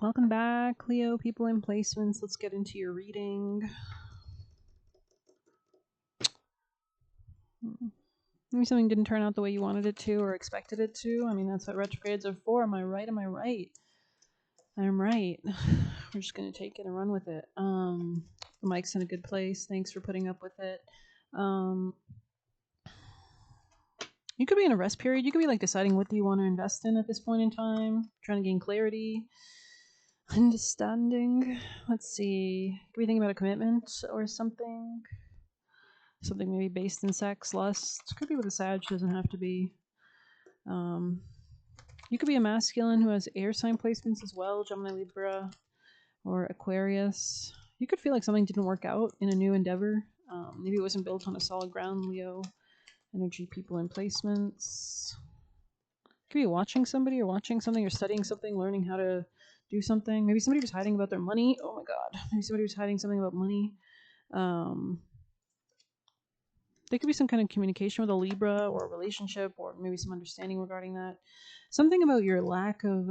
Welcome back, Leo, people in placements. Let's get into your reading. Maybe something didn't turn out the way you wanted it to or expected it to. I mean, that's what retrogrades are for. Am I right? Am I right? I'm right. We're just going to take it and run with it. The mic's in a good place. Thanks for putting up with it. You could be in a rest period. You could be like deciding what do you want to invest in at this point in time, trying to gain clarity, understanding. Let's see. Could be thinking about a commitment or something. Something maybe based in sex, lust. Could be with a Sag, doesn't have to be. You could be a masculine who has air sign placements as well, Gemini, Libra, or Aquarius. You could feel like something didn't work out in a new endeavor. Maybe it wasn't built on a solid ground, Leo. Energy, people, and placements. Could be watching somebody or watching something or studying something, learning how to do something. Maybe somebody was hiding about their money. Oh my god. Maybe somebody was hiding something about money. There could be some kind of communication with a Libra or a relationship or maybe some understanding regarding that. Something about your lack of,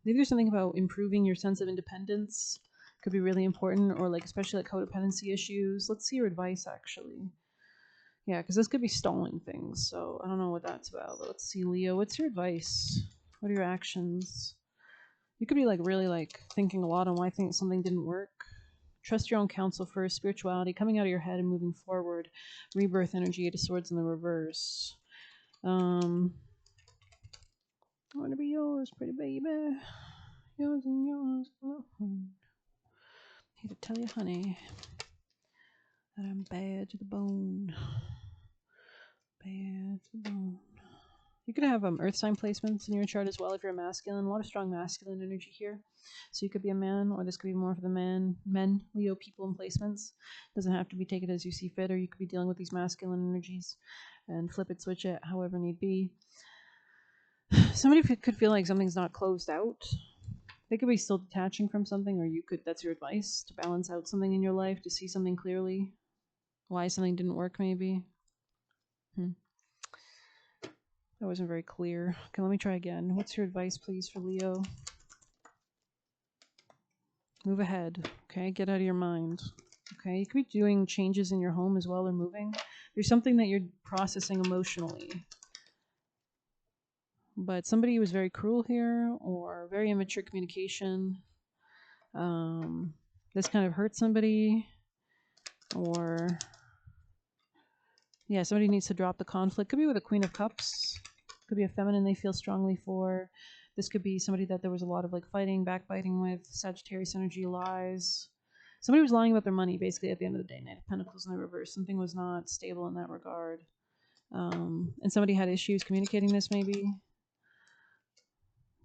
maybe there's something about improving your sense of independence could be really important, or like especially like codependency issues. Let's see your advice actually. Yeah, because this could be stalling things, so I don't know what that's about. But let's see, Leo, what's your advice? What are your actions? You could be like really like thinking a lot on why something didn't work. Trust your own counsel first. Spirituality, coming out of your head and moving forward. Rebirth energy, Eight of Swords in the reverse. I want to be yours, pretty baby. Yours and yours alone. Here to tell you, honey, that I'm bad to the bone. Bad to the bone. You could have earth sign placements in your chart as well if you're a masculine. A lot of strong masculine energy here. So you could be a man, or this could be more for the men, Leo, people in placements. Doesn't have to be taken as you see fit, or you could be dealing with these masculine energies and flip it, switch it, however need be. Somebody could feel like something's not closed out. They could be still detaching from something, or you could, that's your advice, to balance out something in your life, to see something clearly. Why something didn't work, maybe. That wasn't very clear. Okay, let me try again. What's your advice, please, for Leo? Move ahead. Okay, get out of your mind. Okay, you could be doing changes in your home as well, or moving. There's something that you're processing emotionally. But somebody was very cruel here, or very immature communication. This kind of hurt somebody, or yeah, somebody needs to drop the conflict. Could be with a Queen of Cups. Could be a feminine they feel strongly for. This could be somebody that there was a lot of like fighting, backbiting with. Sagittarius energy, lies. Somebody was lying about their money basically at the end of the day. Knight of Pentacles in the reverse. Something was not stable in that regard. And somebody had issues communicating this maybe.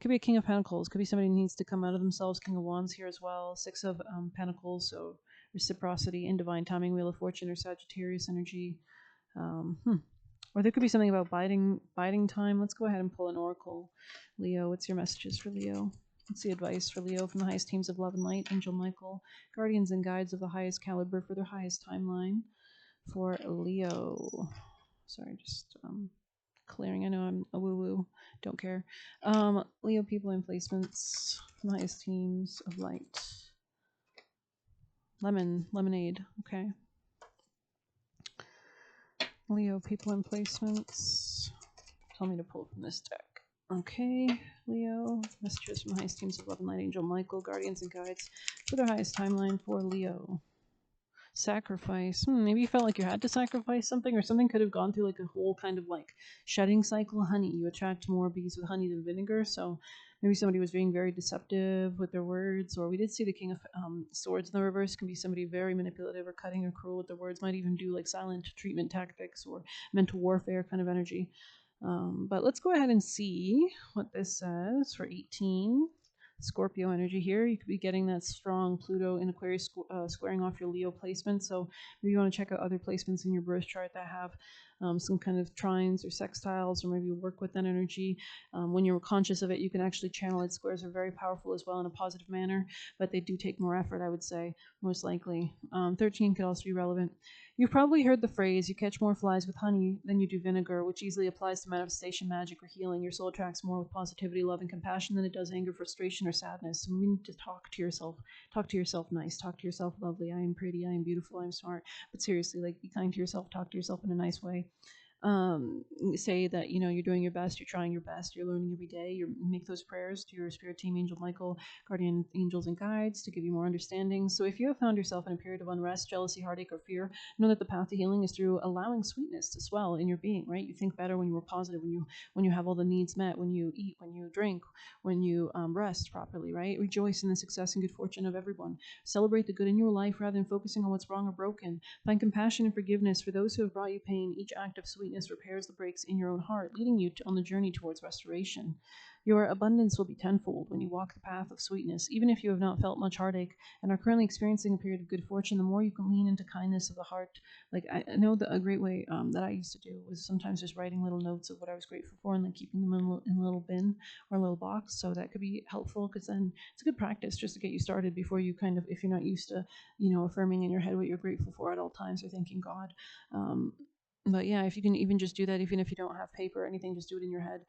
Could be a King of Pentacles. Could be somebody who needs to come out of themselves. King of Wands here as well. Six of Pentacles. So reciprocity in divine timing. Wheel of Fortune or Sagittarius energy. Or there could be something about biding time. Let's go ahead and pull an oracle. Leo, what's your messages for Leo? What's the advice for Leo from the highest teams of love and light? Angel Michael, guardians and guides of the highest caliber for their highest timeline for Leo. Sorry, just clearing. I know I'm a woo-woo. Don't care. Leo, people in placements from the highest teams of light. Lemonade. Okay. Leo, people in placements. Tell me to pull from this deck. Okay, Leo. Messages from the highest teams of love and light. Angel Michael, guardians and guides for their highest timeline for Leo. Sacrifice. Maybe you felt like you had to sacrifice something, or something could have gone through like a whole kind of like shedding cycle. Honey, you attract more bees with honey than vinegar, so maybe somebody was being very deceptive with their words. Or we did see the King of Swords in the reverse. Can be somebody very manipulative or cutting or cruel with their words. Might even do like silent treatment tactics or mental warfare kind of energy. But let's go ahead and see what this says for 18. Scorpio energy here. You could be getting that strong Pluto in Aquarius squaring off your Leo placement. So maybe you want to check out other placements in your birth chart that have some kind of trines or sextiles, or maybe you work with that energy. When you're conscious of it, you can actually channel it. Squares are very powerful as well in a positive manner, but they do take more effort, I would say, most likely. 13 could also be relevant. You've probably heard the phrase, you catch more flies with honey than you do vinegar, which easily applies to manifestation, magic, or healing. Your soul attracts more with positivity, love, and compassion than it does anger, frustration, or sadness. So we need to talk to yourself. Talk to yourself nice. Talk to yourself lovely. I am pretty. I am beautiful. I am smart. But seriously, like, be kind to yourself. Talk to yourself in a nice way. Say that you're doing your best, you're trying your best, you're learning every day. You make those prayers to your spirit team, Angel Michael, guardian angels, and guides to give you more understanding. So if you have found yourself in a period of unrest, jealousy, heartache, or fear, know that the path to healing is through allowing sweetness to swell in your being. Right? You think better when you're positive, when you have all the needs met, when you eat, when you drink, when you rest properly. Right? Rejoice in the success and good fortune of everyone. Celebrate the good in your life rather than focusing on what's wrong or broken. Find compassion and forgiveness for those who have brought you pain. Each act of sweetness repairs the breaks in your own heart, leading you on the journey towards restoration. Your abundance will be tenfold when you walk the path of sweetness. Even if you have not felt much heartache and are currently experiencing a period of good fortune, the more you can lean into kindness of the heart. Like, I know that a great way that I used to do was sometimes just writing little notes of what I was grateful for and then keeping them in a little bin or a little box. So that could be helpful, because then it's a good practice just to get you started before you kind of, if you're not used to, affirming in your head what you're grateful for at all times or thanking God. But yeah, if you can even just do that, even if you don't have paper or anything, just do it in your head.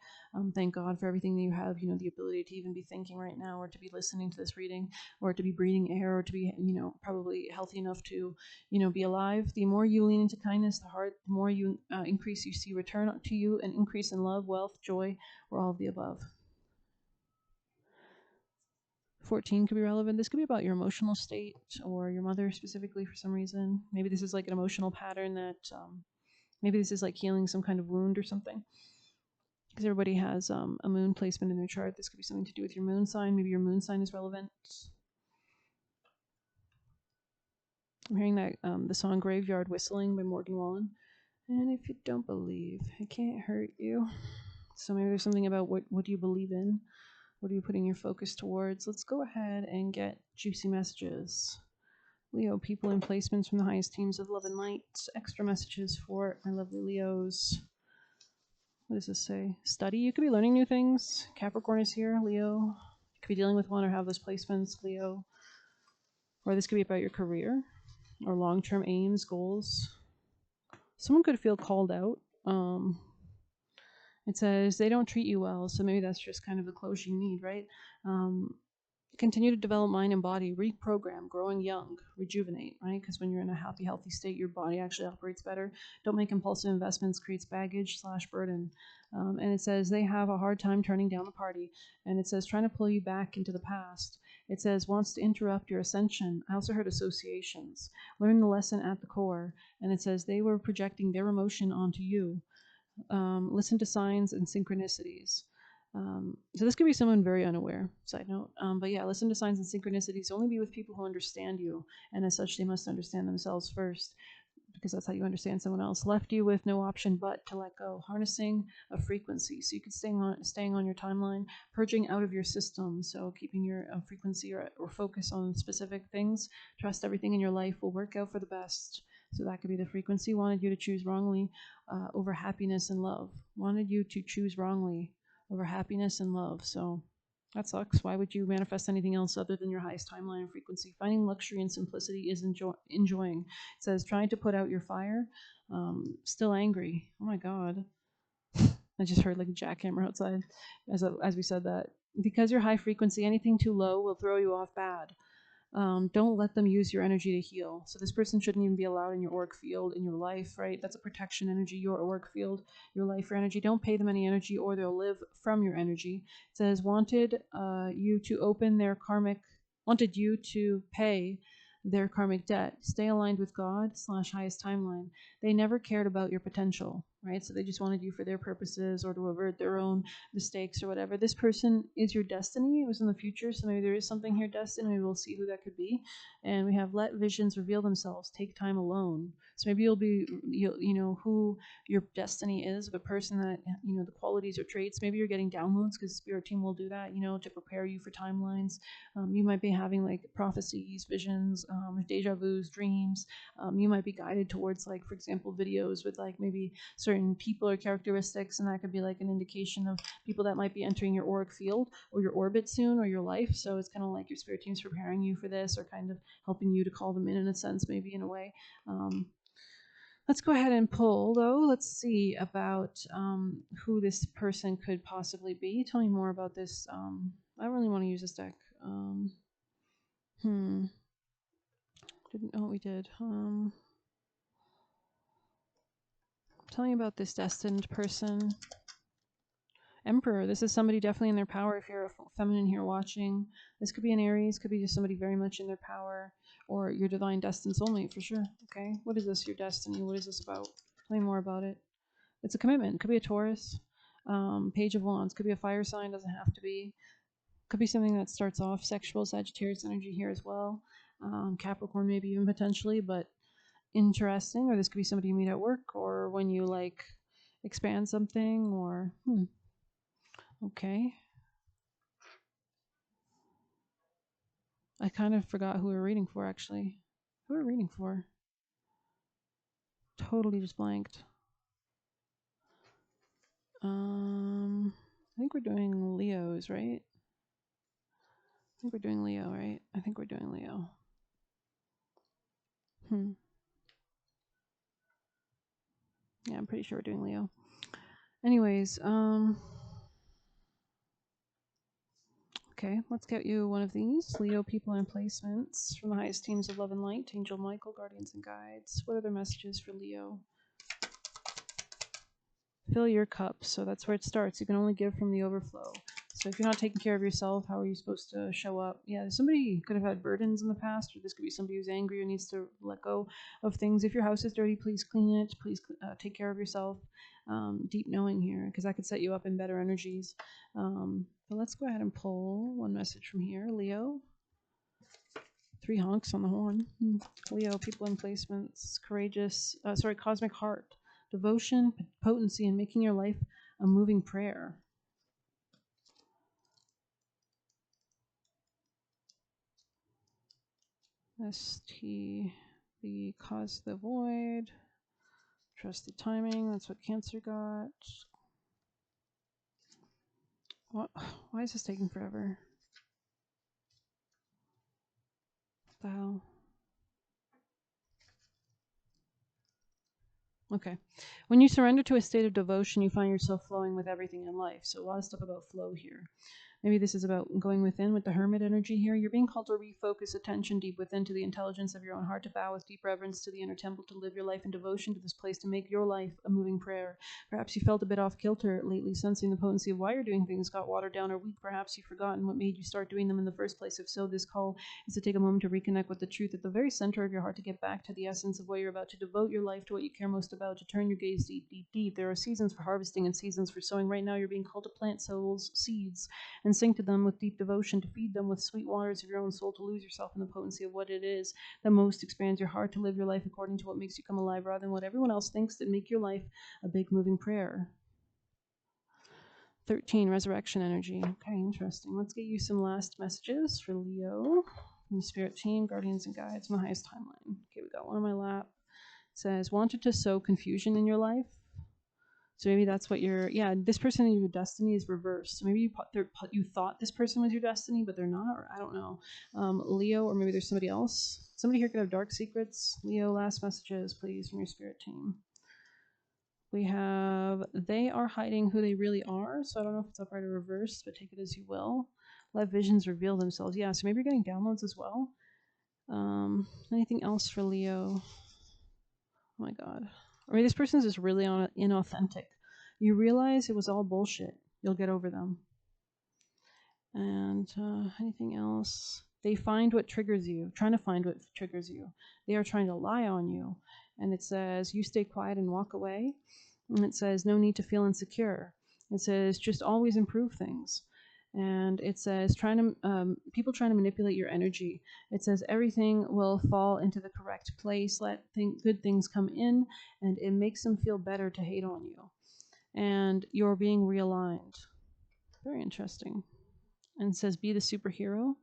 Thank God for everything that you have, the ability to even be thinking right now, or to be listening to this reading, or to be breathing air, or to be, probably healthy enough to, be alive. The more you lean into kindness, the more you increase, you see return to you, an increase in love, wealth, joy, or all of the above. 14 could be relevant. This could be about your emotional state or your mother specifically for some reason. Maybe this is like an emotional pattern that, maybe this is like healing some kind of wound or something. Because everybody has a moon placement in their chart. This could be something to do with your moon sign. Maybe your moon sign is relevant. I'm hearing that the song Graveyard Whistling by Morgan Wallen. And if you don't believe, it can't hurt you. So maybe there's something about what do you believe in? What are you putting your focus towards? Let's go ahead and get juicy messages. Leo, people in placements from the highest teams of love and light. Extra messages for my lovely Leos. What does this say? Study. You could be learning new things. Capricorn is here. Leo. You could be dealing with one or have those placements, Leo. Or this could be about your career or long-term aims, goals. Someone could feel called out. It says they don't treat you well, so maybe that's just kind of the closure you need, right? Continue to develop mind and body, reprogram, growing young, rejuvenate, right? Because when you're in a happy, healthy state, your body actually operates better. Don't make impulsive investments, creates baggage / burden. And it says they have a hard time turning down the party. And it says trying to pull you back into the past. It says wants to interrupt your ascension. I also heard associations. Learn the lesson at the core. And it says they were projecting their emotion onto you. Listen to signs and synchronicities. So this could be someone very unaware, side note. But yeah, listen to signs and synchronicities. Only be with people who understand you. And as such, they must understand themselves first, because that's how you understand someone else. Left you with no option but to let go. Harnessing a frequency. So you could staying on your timeline, purging out of your system. So keeping your frequency or focus on specific things. Trust everything in your life will work out for the best. So that could be the frequency. Wanted you to choose wrongly over happiness and love. Wanted you to choose wrongly over happiness and love. So that sucks. Why would you manifest anything else other than your highest timeline and frequency? Finding luxury and simplicity is enjoying. It says trying to put out your fire. Still angry. Oh my God. I just heard like a jackhammer outside as we said that. Because you're high frequency, anything too low will throw you off bad. Don't let them use your energy to heal. So this person shouldn't even be allowed in your auric field, in your life, right? That's a protection energy, your auric field, your life, your energy. Don't pay them any energy or they'll live from your energy. It says wanted you to pay their karmic debt. Stay aligned with God / highest timeline. They never cared about your potential, right? So they just wanted you for their purposes or to avert their own mistakes or whatever. This person is your destiny. It was in the future, so maybe there is something here destined. Maybe we'll see who that could be. And we have let visions reveal themselves. Take time alone. So maybe you know who your destiny is, the person that, you know, the qualities or traits. Maybe you're getting downloads because spirit team will do that, you know, to prepare you for timelines. You might be having like prophecies, visions, deja vus, dreams. You might be guided towards, like, for example, videos with like maybe certain people or characteristics, and that could be like an indication of people that might be entering your auric field or your orbit soon or your life. So it's kind of like your spirit team's preparing you for this, or kind of helping you to call them in a sense, maybe in a way. Let's go ahead and pull, though. Let's see about who this person could possibly be. Tell me more about this. I don't really want to use this deck. Didn't know we did. Tell me about this destined person. Emperor. This is somebody definitely in their power. If you're a feminine here watching, this could be an Aries. Could be just somebody very much in their power, or your divine destined soulmate for sure. Okay, what is this? Your destiny. What is this about? Tell me more about it. It's a commitment. Could be a Taurus. Page of Wands. Could be a fire sign. Doesn't have to be. Could be something that starts off sexual. Sagittarius energy here as well. Capricorn maybe even potentially, but interesting. Or this could be somebody you meet at work, or when you like expand something, or okay. I kind of forgot who we were reading for, actually. Who are we reading for? Totally just blanked. I think we're doing Leos, right? I think we're doing Leo, right? I think we're doing Leo. Yeah, I'm pretty sure we're doing Leo. Anyways, okay, let's get you one of these. Leo people and placements from the highest teams of love and light. Angel Michael, guardians and guides. What are their messages for Leo? Fill your cup. So that's where it starts. You can only give from the overflow. So if you're not taking care of yourself, how are you supposed to show up? Yeah, somebody could have had burdens in the past, or this could be somebody who's angry or needs to let go of things. If your house is dirty, please clean it. Please take care of yourself. Deep knowing here, because that could set you up in better energies. But let's go ahead and pull one message from here. Leo. 3 honks on the horn. Leo, people in placements. Courageous. Cosmic heart. Devotion, potency, and making your life a moving prayer. ST, the cause the void. Trust the timing. That's what Cancer got. What? Why is this taking forever? What the hell? Okay. When you surrender to a state of devotion, you find yourself flowing with everything in life. So a lot of stuff about flow here. Maybe this is about going within with the hermit energy here. You're being called to refocus attention deep within to the intelligence of your own heart, to bow with deep reverence to the inner temple, to live your life in devotion to this place, to make your life a moving prayer. Perhaps you felt a bit off kilter lately, sensing the potency of why you're doing things got watered down or weak. Perhaps you've forgotten what made you start doing them in the first place. If so, this call is to take a moment to reconnect with the truth at the very center of your heart, to get back to the essence of what you're about, to devote your life to what you care most about, to turn your gaze deep, deep, deep. There are seasons for harvesting and seasons for sowing. Right now, you're being called to plant souls, seeds, and sing to them with deep devotion, to feed them with sweet waters of your own soul, to lose yourself in the potency of what it is that most expands your heart, to live your life according to what makes you come alive rather than what everyone else thinks, that make your life a big moving prayer. 13, resurrection energy. Okay, interesting. Let's get you some last messages for Leo from the spirit team, guardians and guides, my highest timeline. Okay, we got one on my lap. It says, wanted to sow confusion in your life. So maybe that's what this person in your destiny is reversed. So maybe you thought this person was your destiny, but they're not, or I don't know. Leo, or maybe there's somebody else. Somebody here could have dark secrets. Leo, last messages, please, from your spirit team. We have, they are hiding who they really are. So I don't know if it's upright or reversed, but take it as you will. Let visions reveal themselves. Yeah, so maybe you're getting downloads as well. Anything else for Leo? Oh my God. Or maybe this person is just really inauthentic. You realize it was all bullshit. You'll get over them. And anything else? They find what triggers you, trying to find what triggers you. They are trying to lie on you. And it says, you stay quiet and walk away. And it says, no need to feel insecure. It says, just always improve things. And it says, people trying to manipulate your energy. It says, everything will fall into the correct place. Let good things come in, and it makes them feel better to hate on you. And you're being realigned. Very interesting. And it says, be the superhero.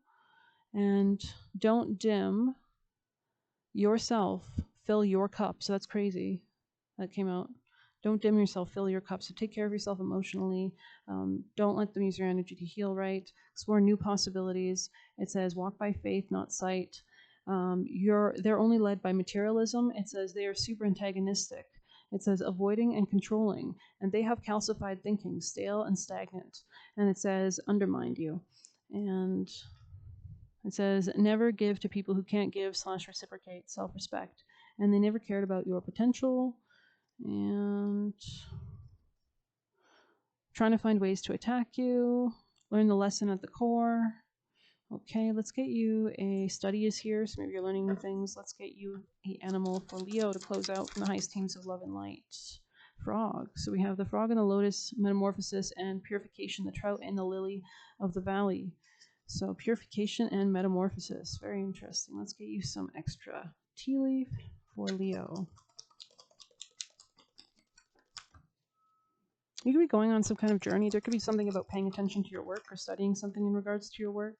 And don't dim yourself, fill your cup. So that's crazy. That came out. Don't dim yourself, fill your cup. So take care of yourself emotionally. Don't let them use your energy to heal, right? Explore new possibilities. It says walk by faith, not sight. They're only led by materialism. It says they are super antagonistic. It says avoiding and controlling, and they have calcified thinking, stale and stagnant. And it says undermined you. And it says never give to people who can't give / reciprocate, self-respect. And they never cared about your potential. And trying to find ways to attack you, learn the lesson at the core. Okay, let's get you a study is here, so maybe you're learning new things. Let's get you an animal for Leo to close out from the highest teams of love and light. Frog. So we have the frog and the lotus, metamorphosis and purification, the trout and the lily of the valley. So purification and metamorphosis. Very interesting. Let's get you some extra tea leaf for Leo. You could be going on some kind of journey. There could be something about paying attention to your work or studying something in regards to your work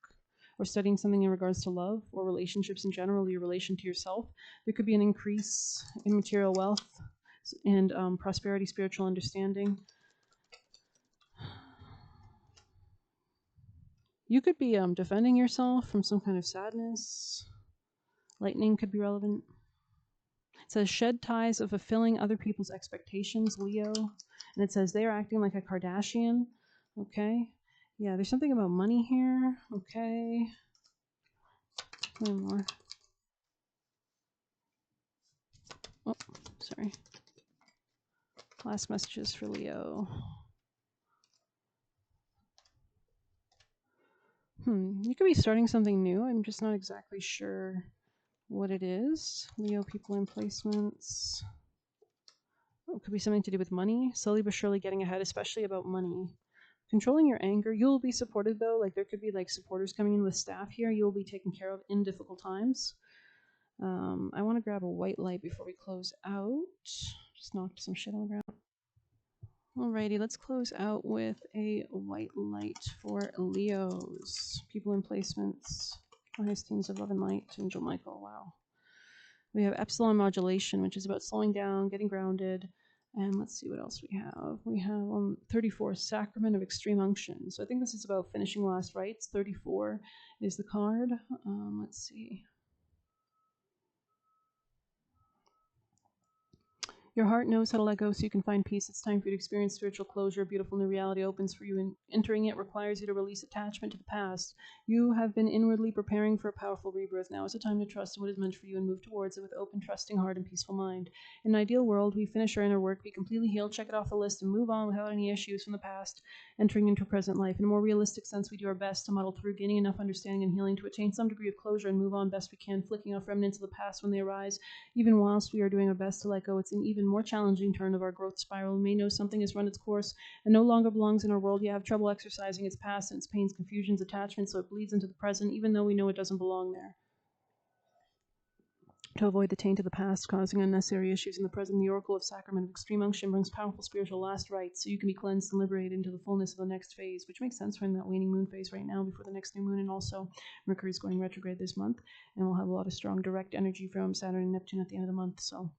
or studying something in regards to love or relationships in general, your relation to yourself. There could be an increase in material wealth and prosperity, spiritual understanding. You could be defending yourself from some kind of sadness. Lightning could be relevant. It says shed ties of fulfilling other people's expectations, Leo. And it says they are acting like a Kardashian. Okay. Yeah, there's something about money here. Okay. One more. Oh, sorry. Last messages for Leo. You could be starting something new. I'm just not exactly sure what it is. Leo, people in placements. Oh, it could be something to do with money. Slowly but surely getting ahead, especially about money. Controlling your anger. You'll be supported though. Like there could be like supporters coming in with staff here. You'll be taken care of in difficult times. I want to grab a white light before we close out. Just knocked some shit on the ground. Alrighty, let's close out with a white light for Leos. People in placements. Highest teams of love and light. Angel Michael. Wow. We have epsilon modulation, which is about slowing down, getting grounded. And let's see what else we have. We have 34, Sacrament of Extreme Unction. So I think this is about finishing last rites. 34 is the card. Let's see. Your heart knows how to let go so you can find peace. It's time for you to experience spiritual closure. A beautiful new reality opens for you, and entering it requires you to release attachment to the past. You have been inwardly preparing for a powerful rebirth. Now is the time to trust in what is meant for you and move towards it with open, trusting heart and peaceful mind. In an ideal world, we finish our inner work, be completely healed, check it off the list, and move on without any issues from the past, entering into present life. In a more realistic sense, we do our best to muddle through, gaining enough understanding and healing to attain some degree of closure and move on best we can, flicking off remnants of the past when they arise. Even whilst we are doing our best to let go, it's an even more challenging turn of our growth spiral. We may know something has run its course and no longer belongs in our world. You have trouble exercising its past and its pains, confusions, attachments, so it bleeds into the present, even though we know it doesn't belong there. To avoid the taint of the past causing unnecessary issues in the present, the Oracle of Sacrament of Extreme Unction brings powerful spiritual last rites so you can be cleansed and liberated into the fullness of the next phase, which makes sense. We're in that waning moon phase right now before the next new moon, and also Mercury is going retrograde this month, and we'll have a lot of strong direct energy from Saturn and Neptune at the end of the month. So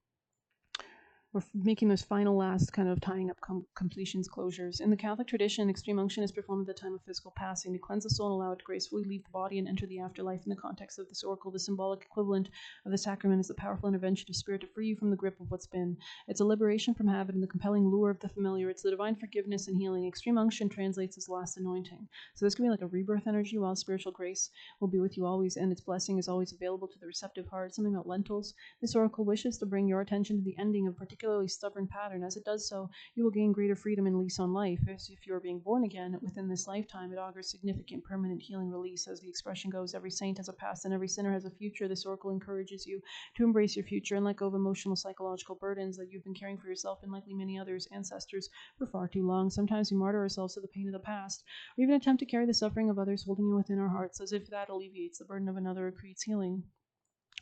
we're making those final last kind of tying up completions, closures. In the Catholic tradition, extreme unction is performed at the time of physical passing to cleanse the soul and allow it to gracefully leave the body and enter the afterlife. In the context of this oracle, the symbolic equivalent of the sacrament is the powerful intervention of spirit to free you from the grip of what's been. It's a liberation from habit and the compelling lure of the familiar. It's the divine forgiveness and healing. Extreme unction translates as last anointing. So this can be like a rebirth energy, while spiritual grace will be with you always, and its blessing is always available to the receptive heart. Something about lentils. This oracle wishes to bring your attention to the ending of particular particularly stubborn pattern. As it does so, you will gain greater freedom and lease on life. As if you are being born again within this lifetime, it augurs significant permanent healing release. As the expression goes, every saint has a past and every sinner has a future. This oracle encourages you to embrace your future and let go of emotional, psychological burdens that you've been carrying for yourself and likely many others, ancestors, for far too long. Sometimes we martyr ourselves to the pain of the past, or even attempt to carry the suffering of others, holding it within our hearts, as if that alleviates the burden of another or creates healing.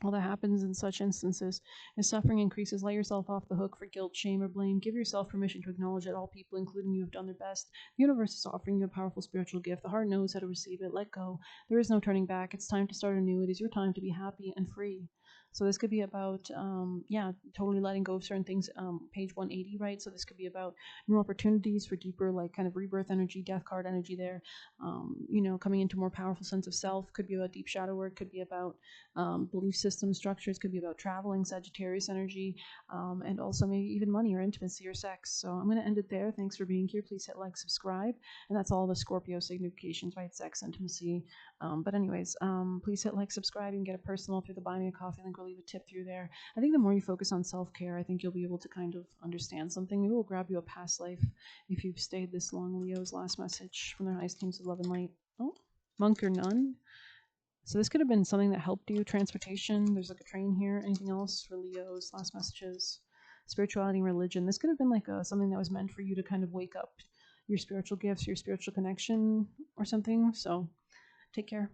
All that happens in such instances is suffering increases. Let yourself off the hook for guilt, shame, or blame. Give yourself permission to acknowledge that all people, including you, have done their best. The universe is offering you a powerful spiritual gift. The heart knows how to receive it. Let go. There is no turning back. It's time to start anew. It is your time to be happy and free. So this could be about, totally letting go of certain things. Page 180, right? So this could be about new opportunities for deeper, like kind of rebirth energy, death card energy there. Coming into more powerful sense of self. Could be about deep shadow work. Could be about belief system structures. Could be about traveling, Sagittarius energy, and also maybe even money or intimacy or sex. So I'm going to end it there. Thanks for being here. Please hit like, subscribe, and that's all the Scorpio significations, right? Sex, intimacy. Please hit like, subscribe, and get a personal through the Buy Me a Coffee link. We'll leave a tip through there. I think the more you focus on self-care, I think you'll be able to kind of understand something. Maybe we'll grab you a past life if you've stayed this long. Leo's last message from their highest teams of love and light. Oh, monk or nun. So this could have been something that helped you. Transportation. There's like a train here. Anything else for Leo's last messages? Spirituality and religion. This could have been like something that was meant for you to kind of wake up your spiritual gifts, your spiritual connection or something. So take care.